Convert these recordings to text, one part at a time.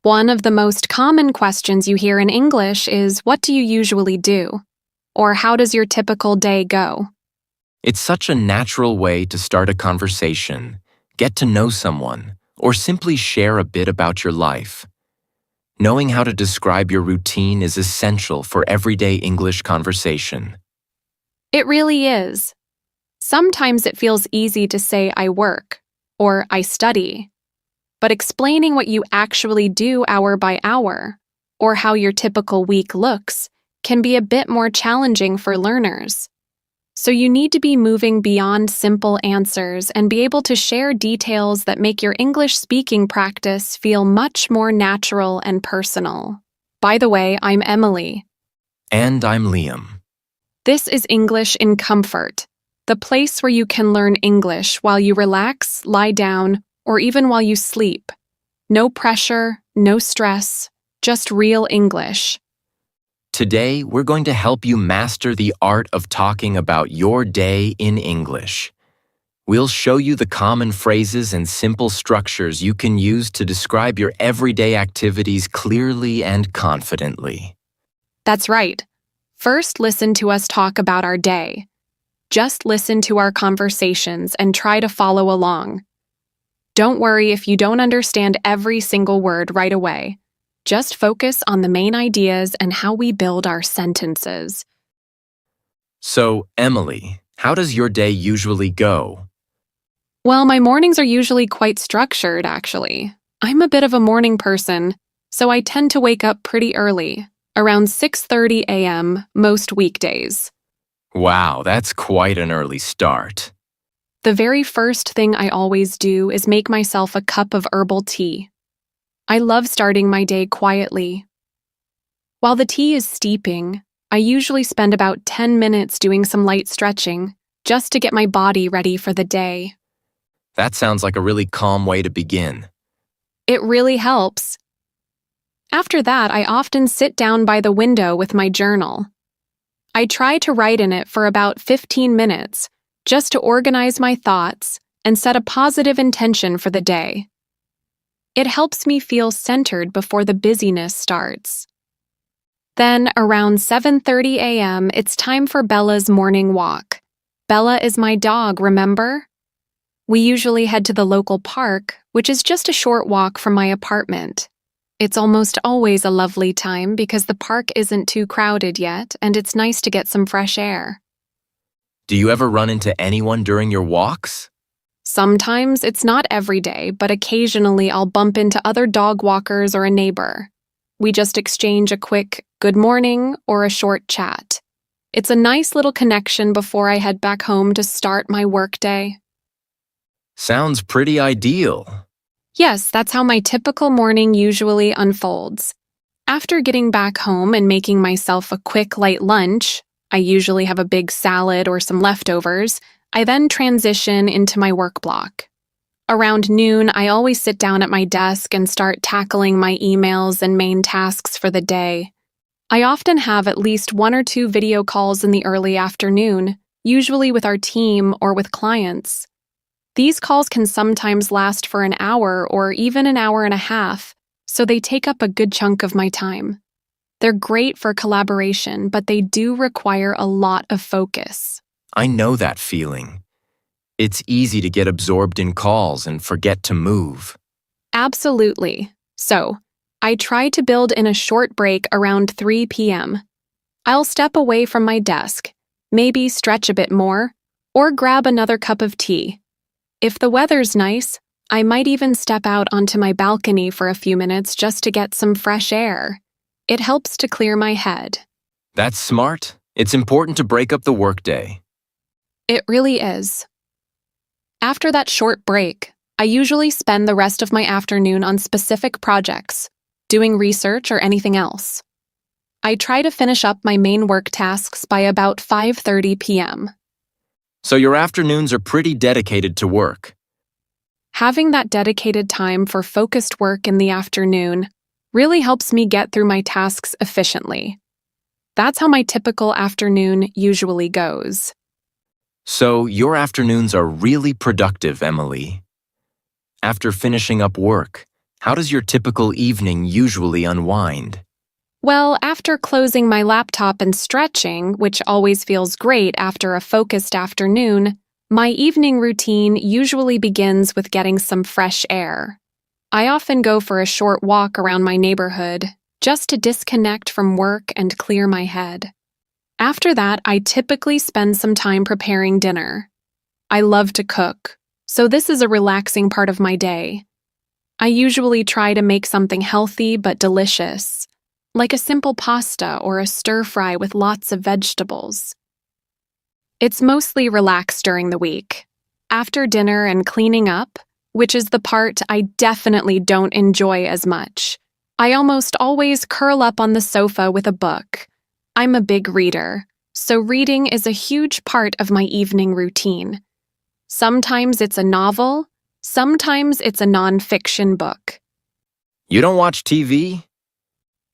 One of the most common questions you hear in English is, what do you usually do? Or how does your typical day go? It's such a natural way to start a conversation, get to know someone, or simply share a bit about your life. Knowing how to describe your routine is essential for everyday English conversation. It really is. Sometimes it feels easy to say I work or I study, but explaining what you actually do hour by hour or how your typical week looks can be a bit more challenging for learners. So you need to be moving beyond simple answers and be able to share details that make your English speaking practice feel much more natural and personal. By the way, I'm Emily. And I'm Liam. This is English in Comfort, the place where you can learn English while you relax, lie down, or even while you sleep. No pressure, no stress, just real English. Today, we're going to help you master the art of talking about your day in English. We'll show you the common phrases and simple structures you can use to describe your everyday activities clearly and confidently. That's right. First, listen to us talk about our day. Just listen to our conversations and try to follow along. Don't worry if you don't understand every single word right away. Just focus on the main ideas and how we build our sentences. So, Emily, how does your day usually go? Well, my mornings are usually quite structured, actually. I'm a bit of a morning person, so I tend to wake up pretty early, around 6:30 a.m. most weekdays. Wow, that's quite an early start. The very first thing I always do is make myself a cup of herbal tea. I love starting my day quietly. While the tea is steeping, I usually spend about 10 minutes doing some light stretching, just to get my body ready for the day. That sounds like a really calm way to begin. It really helps. After that, I often sit down by the window with my journal. I try to write in it for about 15 minutes, just to organize my thoughts and set a positive intention for the day. It helps me feel centered before the busyness starts. Then, around 7:30 a.m., it's time for Bella's morning walk. Bella is my dog, remember? We usually head to the local park, which is just a short walk from my apartment. It's almost always a lovely time because the park isn't too crowded yet, and it's nice to get some fresh air. Do you ever run into anyone during your walks? Sometimes it's not every day, but occasionally I'll bump into other dog walkers or a neighbor. We just exchange a quick good morning or a short chat. It's a nice little connection before I head back home to start my workday. Sounds pretty ideal. Yes, that's how my typical morning usually unfolds. After getting back home and making myself a quick light lunch, I usually have a big salad or some leftovers, I then transition into my work block. Around noon, I always sit down at my desk and start tackling my emails and main tasks for the day. I often have at least 1 or 2 video calls in the early afternoon, usually with our team or with clients. These calls can sometimes last for an hour or even an hour and a half, so they take up a good chunk of my time. They're great for collaboration, but they do require a lot of focus. I know that feeling. It's easy to get absorbed in calls and forget to move. Absolutely. So, I try to build in a short break around 3 p.m. I'll step away from my desk, maybe stretch a bit more, or grab another cup of tea. If the weather's nice, I might even step out onto my balcony for a few minutes just to get some fresh air. It helps to clear my head. That's smart. It's important to break up the workday. It really is. After that short break, I usually spend the rest of my afternoon on specific projects, doing research or anything else. I try to finish up my main work tasks by about 5:30 p.m. So your afternoons are pretty dedicated to work. Having that dedicated time for focused work in the afternoon really helps me get through my tasks efficiently. That's how my typical afternoon usually goes. So your afternoons are really productive, Emily. After finishing up work, How does your typical evening usually unwind? Well, after closing my laptop and stretching, which always feels great after a focused afternoon, my evening routine usually begins with getting some fresh air. I often go for a short walk around my neighborhood, just to disconnect from work and clear my head. After that, I typically spend some time preparing dinner. I love to cook, so this is a relaxing part of my day. I usually try to make something healthy but delicious, like a simple pasta or a stir-fry with lots of vegetables. It's mostly relaxed during the week. After dinner and cleaning up, which is the part I definitely don't enjoy as much, I almost always curl up on the sofa with a book. I'm a big reader, so reading is a huge part of my evening routine. Sometimes it's a novel, sometimes it's a nonfiction book. You don't watch TV?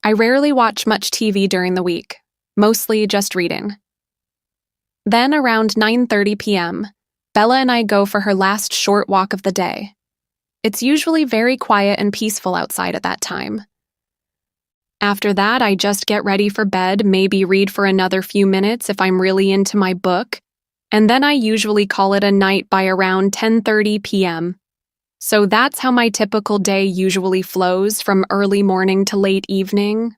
I rarely watch much TV during the week, mostly just reading. Then around 9:30 p.m., Bella and I go for her last short walk of the day. It's usually very quiet and peaceful outside at that time. After that, I just get ready for bed, maybe read for another few minutes if I'm really into my book, and then I usually call it a night by around 10:30 p.m. So that's how my typical day usually flows from early morning to late evening.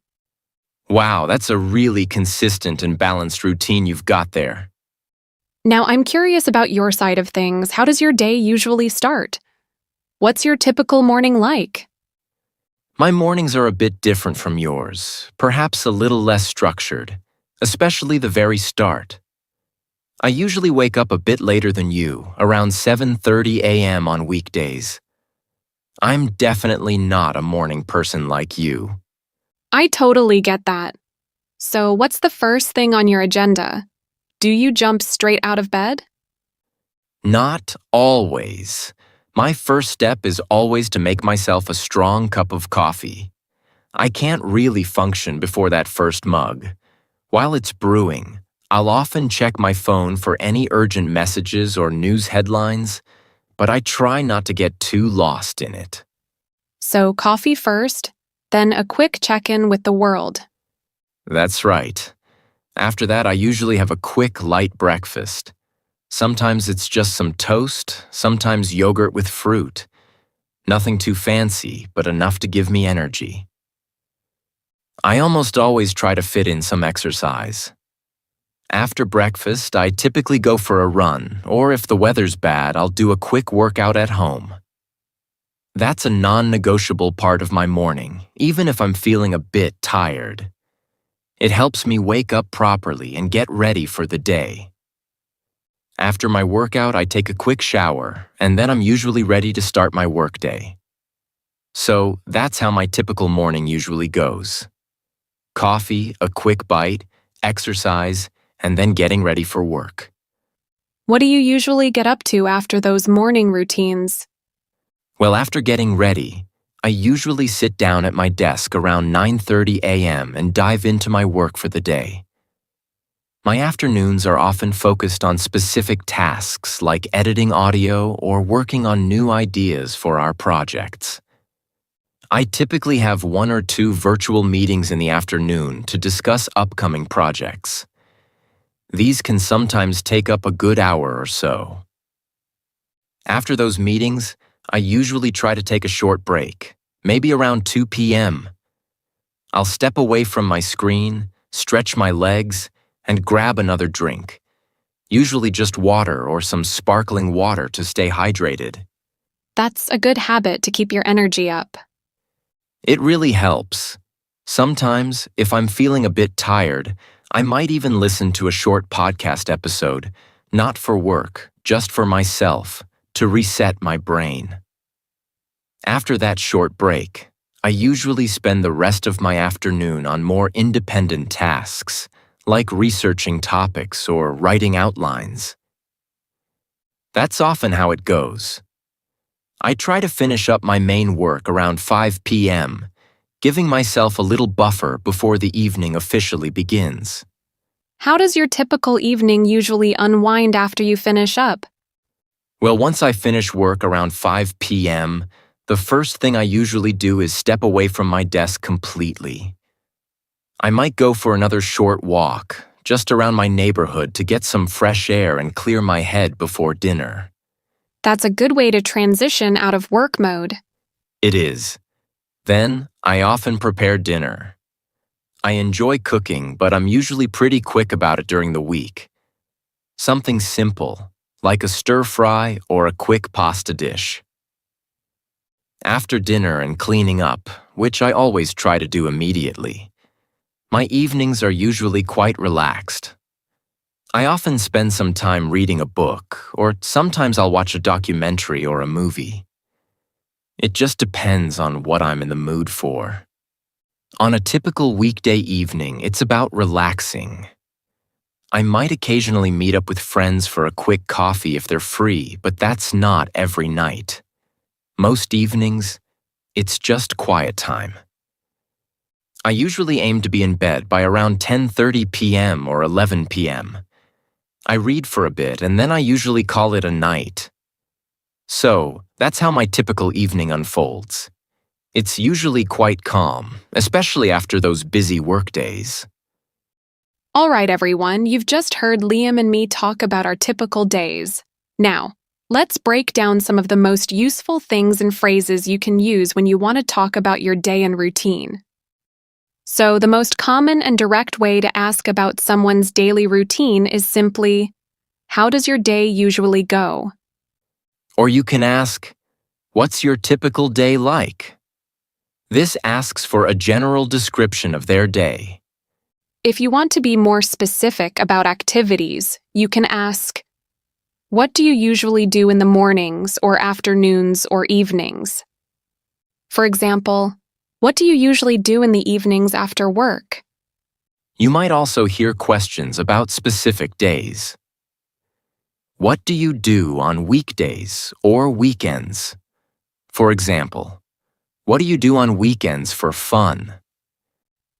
Wow, that's a really consistent and balanced routine you've got there. Now, I'm curious about your side of things. How does your day usually start? What's your typical morning like? My mornings are a bit different from yours, perhaps a little less structured, especially the very start. I usually wake up a bit later than you, around 7:30 a.m. on weekdays. I'm definitely not a morning person like you. I totally get that. So, what's the first thing on your agenda? Do you jump straight out of bed? Not always. My first step is always to make myself a strong cup of coffee. I can't really function before that first mug. While it's brewing, I'll often check my phone for any urgent messages or news headlines, but I try not to get too lost in it. So, coffee first, then a quick check-in with the world. That's right. After that, I usually have a quick, light breakfast. Sometimes it's just some toast, sometimes yogurt with fruit. Nothing too fancy, but enough to give me energy. I almost always try to fit in some exercise. After breakfast, I typically go for a run, or if the weather's bad, I'll do a quick workout at home. That's a non-negotiable part of my morning, even if I'm feeling a bit tired. It helps me wake up properly and get ready for the day. After my workout, I take a quick shower, and then I'm usually ready to start my workday. So that's how my typical morning usually goes. Coffee, a quick bite, exercise, and then getting ready for work. What do you usually get up to after those morning routines? Well, after getting ready, I usually sit down at my desk around 9:30 a.m. and dive into my work for the day. My afternoons are often focused on specific tasks like editing audio or working on new ideas for our projects. I typically have 1 or 2 virtual meetings in the afternoon to discuss upcoming projects. These can sometimes take up a good hour or so. After those meetings, I usually try to take a short break, maybe around 2 p.m. I'll step away from my screen, stretch my legs, and grab another drink, usually just water or some sparkling water to stay hydrated. That's a good habit to keep your energy up. It really helps. Sometimes, if I'm feeling a bit tired, I might even listen to a short podcast episode, not for work, just for myself, to reset my brain. After that short break, I usually spend the rest of my afternoon on more independent tasks, like researching topics or writing outlines. That's often how it goes. I try to finish up my main work around 5 p.m., giving myself a little buffer before the evening officially begins. How does your typical evening usually unwind after you finish up? Well, once I finish work around 5 p.m., The first thing I usually do is step away from my desk completely. I might go for another short walk, just around my neighborhood to get some fresh air and clear my head before dinner. That's a good way to transition out of work mode. It is. Then, I often prepare dinner. I enjoy cooking, but I'm usually pretty quick about it during the week. Something simple, like a stir-fry or a quick pasta dish. After dinner and cleaning up, which I always try to do immediately, my evenings are usually quite relaxed. I often spend some time reading a book, or sometimes I'll watch a documentary or a movie. It just depends on what I'm in the mood for. On a typical weekday evening, it's about relaxing. I might occasionally meet up with friends for a quick coffee if they're free, but that's not every night. Most evenings, it's just quiet time. I usually aim to be in bed by around 10:30 p.m. or 11 p.m. I read for a bit and then I usually call it a night. So, that's how my typical evening unfolds. It's usually quite calm, especially after those busy work days. All right, everyone, you've just heard Liam and me talk about our typical days. Now, let's break down some of the most useful things and phrases you can use when you want to talk about your day and routine. So, the most common and direct way to ask about someone's daily routine is simply, "How does your day usually go?" Or you can ask, "What's your typical day like?" This asks for a general description of their day. If you want to be more specific about activities, you can ask, "What do you usually do in the mornings or afternoons or evenings?" For example, "What do you usually do in the evenings after work?" You might also hear questions about specific days. What do you do on weekdays or weekends? For example, what do you do on weekends for fun?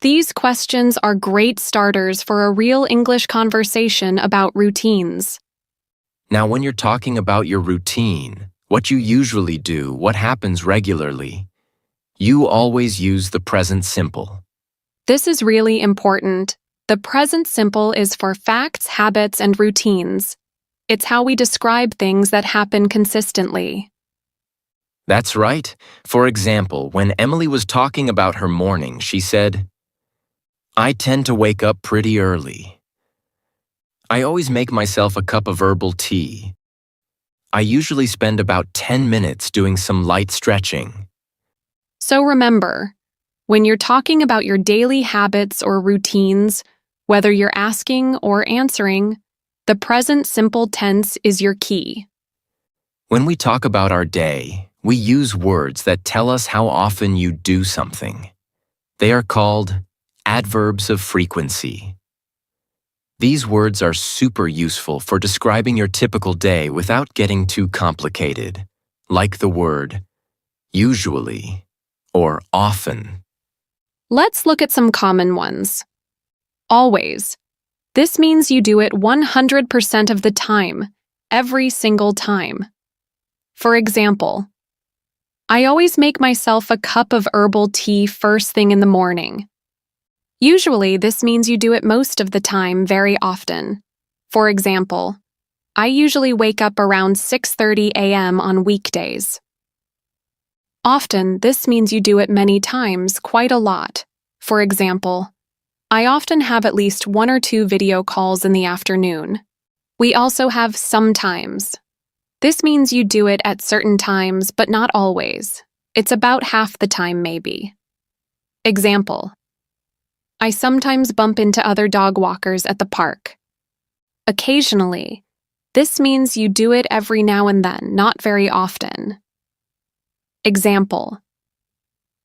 These questions are great starters for a real English conversation about routines. Now, when you're talking about your routine, what you usually do, what happens regularly, you always use the present simple. This is really important. The present simple is for facts, habits, and routines. It's how we describe things that happen consistently. That's right. For example, when Emily was talking about her morning, she said, "I tend to wake up pretty early. I always make myself a cup of herbal tea. I usually spend about 10 minutes doing some light stretching." So remember, when you're talking about your daily habits or routines, whether you're asking or answering, the present simple tense is your key. When we talk about our day, we use words that tell us how often you do something. They are called adverbs of frequency. These words are super useful for describing your typical day without getting too complicated, like the word usually or often. Let's look at some common ones. Always. This means you do it 100% of the time, every single time. For example, "I always make myself a cup of herbal tea first thing in the morning." Usually, this means you do it most of the time very often. For example, "I usually wake up around 6:30 a.m. on weekdays." Often, this means you do it many times, quite a lot. For example, "I often have at least 1 or 2 video calls in the afternoon." We also have sometimes. This means you do it at certain times, but not always. It's about half the time, maybe. Example: "I sometimes bump into other dog walkers at the park." Occasionally. This means you do it every now and then, not very often. Example: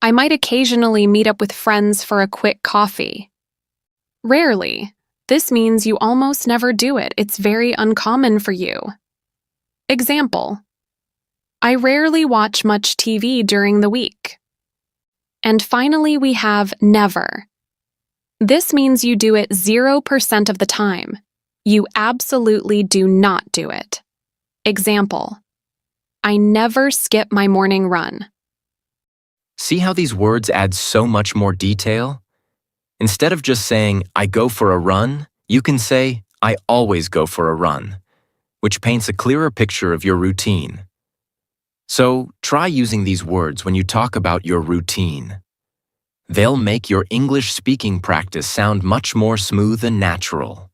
"I might occasionally meet up with friends for a quick coffee." Rarely. This means you almost never do it. It's very uncommon for you. Example: "I rarely watch much TV during the week." And finally, we have never. This means you do it 0% of the time. You absolutely do not do it. Example: "I never skip my morning run." See how these words add so much more detail? Instead of just saying, I go for a run, you can say, I always go for a run, which paints a clearer picture of your routine. So, try using these words when you talk about your routine. They'll make your English speaking practice sound much more smooth and natural.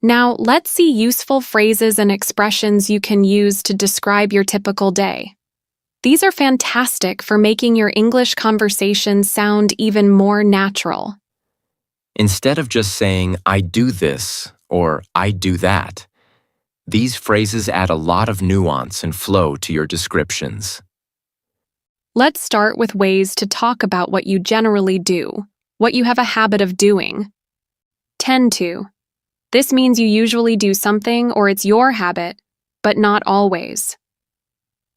Now, let's see useful phrases and expressions you can use to describe your typical day. These are fantastic for making your English conversation sound even more natural. Instead of just saying, I do this or I do that, these phrases add a lot of nuance and flow to your descriptions. Let's start with ways to talk about what you generally do, what you have a habit of doing. Tend to. This means you usually do something or it's your habit, but not always.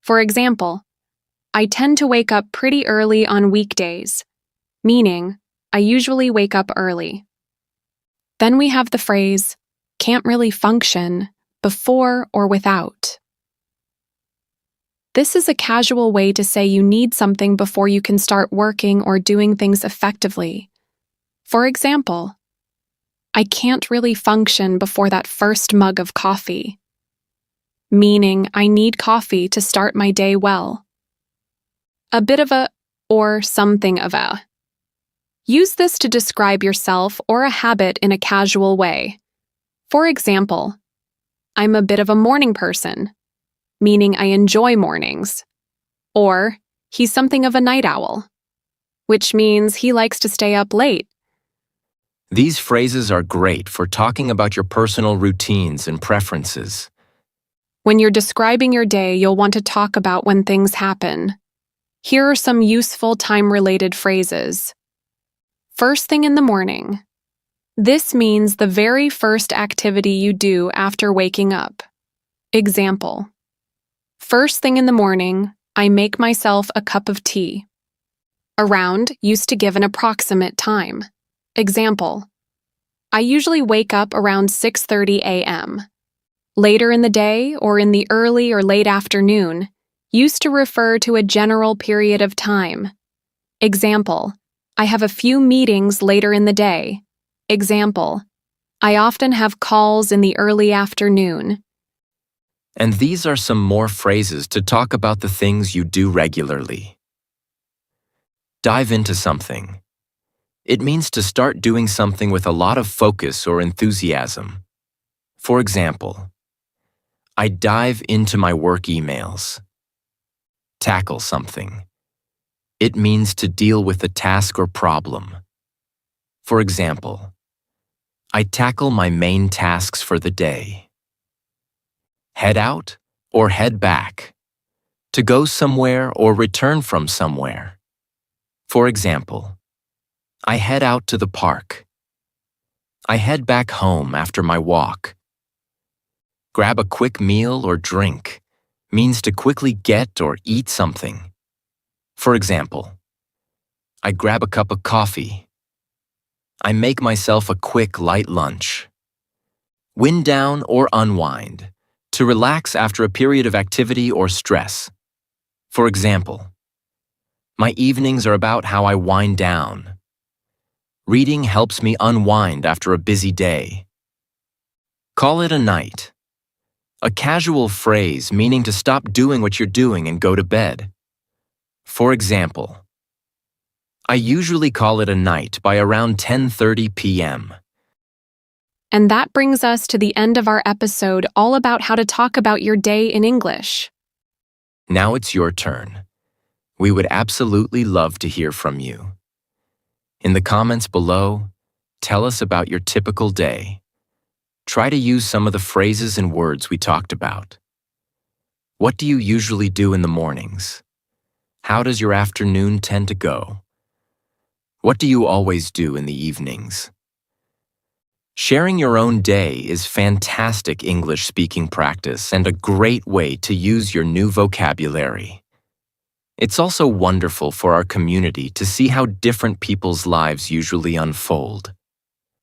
For example, I tend to wake up pretty early on weekdays, meaning I usually wake up early. Then we have the phrase, can't really function, before or without. This is a casual way to say you need something before you can start working or doing things effectively. For example, I can't really function before that first mug of coffee, meaning I need coffee to start my day well. A bit of a or something of a. Use this to describe yourself or a habit in a casual way. For example, I'm a bit of a morning person, meaning I enjoy mornings. Or, he's something of a night owl, which means he likes to stay up late. These phrases are great for talking about your personal routines and preferences. When you're describing your day, you'll want to talk about when things happen. Here are some useful time-related phrases. First thing in the morning. This means the very first activity you do after waking up. Example. First thing in the morning, I make myself a cup of tea. Around used to give an approximate time. Example. I usually wake up around 6:30 a.m. Later in the day or in the early or late afternoon used to refer to a general period of time. Example. I have a few meetings later in the day. Example. I often have calls in the early afternoon. And these are some more phrases to talk about the things you do regularly. Dive into something. It means to start doing something with a lot of focus or enthusiasm. For example, I dive into my work emails. Tackle something. It means to deal with a task or problem. For example, I tackle my main tasks for the day. Head out or head back. To go somewhere or return from somewhere. For example, I head out to the park. I head back home after my walk. Grab a quick meal or drink means to quickly get or eat something. For example, I grab a cup of coffee. I make myself a quick light lunch. Wind down or unwind, to relax after a period of activity or stress. For example, my evenings are about how I wind down. Reading helps me unwind after a busy day. Call it a night. A casual phrase meaning to stop doing what you're doing and go to bed. For example, I usually call it a night by around 10:30 p.m. And that brings us to the end of our episode all about how to talk about your day in English. Now it's your turn. We would absolutely love to hear from you. In the comments below, tell us about your typical day. Try to use some of the phrases and words we talked about. What do you usually do in the mornings? How does your afternoon tend to go? What do you always do in the evenings? Sharing your own day is fantastic English speaking practice and a great way to use your new vocabulary. It's also wonderful for our community to see how different people's lives usually unfold.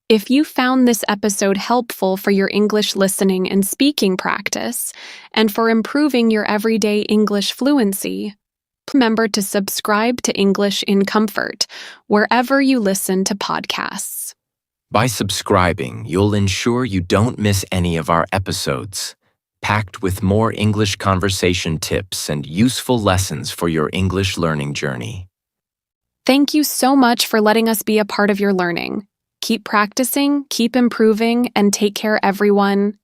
If you found this episode helpful for your English listening and speaking practice, and for improving your everyday English fluency, Remember to subscribe to English in Comfort wherever you listen to podcasts. By subscribing, you'll ensure you don't miss any of our episodes, packed with more English conversation tips and useful lessons for your English learning journey. Thank you so much for letting us be a part of your learning. Keep practicing, keep improving, and take care, everyone.